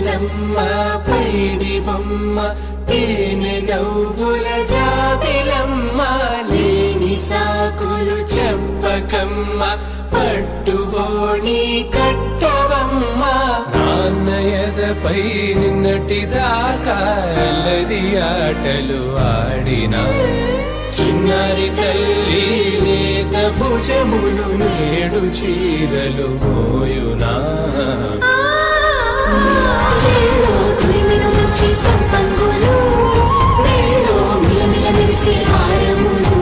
జాబిలమ్మ పైడి బొమ్మ తేనె నవ్వుల జాబిలమ్మ లేని సాకులు చెప్పకమ్మ పట్టువోణి కట్టవమ్మ నాన్నయదపై నిన్నటిదాకా అల్లరి ఆటలు ఆడినా చిన్నారి తల్లి లేత భుజములు నేడు చీరలు మోయునా చెల్లో తురిమిను మంచి సంపంగులు మెల్లో మిలమిల మెరిసే హారములు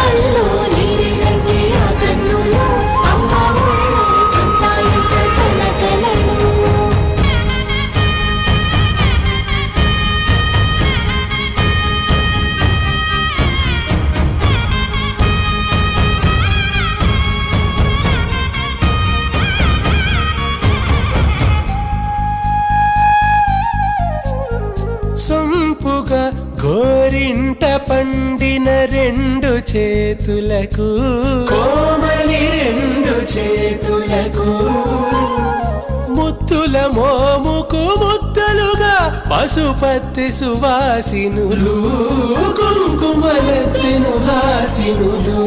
అల్లో నీరెళ్ళంటే ఆ కన్నులు అమ్మ ఒళ్ళో కంటాయంట తన కలలు సొంపుగా గోరింట పండిన రెండు చేతులకు కోమలి రెండు చేతులకు ముత్తుల మోముకు ముద్దలుగా పశుపతి సువాసినులు కుంకుమలెత్తిను హాసినులు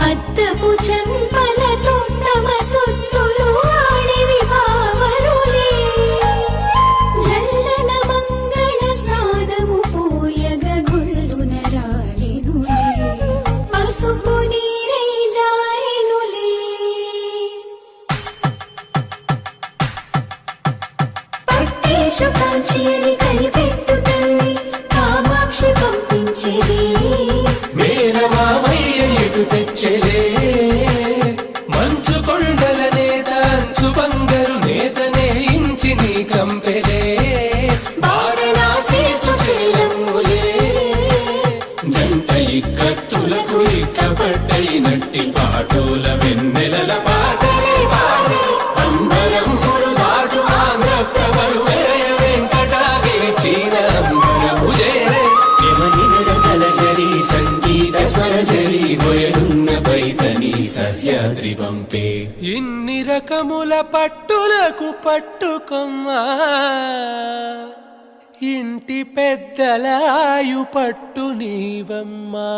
అద్దపు చెంపలతో తమ సొత్తులు ఆడివి భావరులే జల్లన మంగళ స్నానము పోయగ గుళ్ళున రాలినులే పసుపు నీరై జారినులే పట్టేశు కాంచి అని కనిపెట్టు తల్లి కామాక్షి పంపించేది మేనమామయ్య ఎటు తెచ్చలే మంచు కొండల నేత అంచు బంగారు నేతనే ఇంచి నీ కంపెలే వారణాసీసు చేలమ్ములే జంట ఇక్కత్తులకు ఇక్కపట్టైనట్టి పాటోల వెన్నెలల పాటలే పాడే అంబరమ్ములు దాటు ఆంధ్ర ప్రభలు వేయ వెంకటాగిరి చీన అంబరము చేరే యమని నడకల జరి సంగీత స్వరజరి హొయలున్న పైతని సహ్యాద్రి పంపే ఇన్ని రకముల పట్టులకు పట్టుకొమ్మా ఇంటి పెద్దలాయు పట్టు నీవమ్మా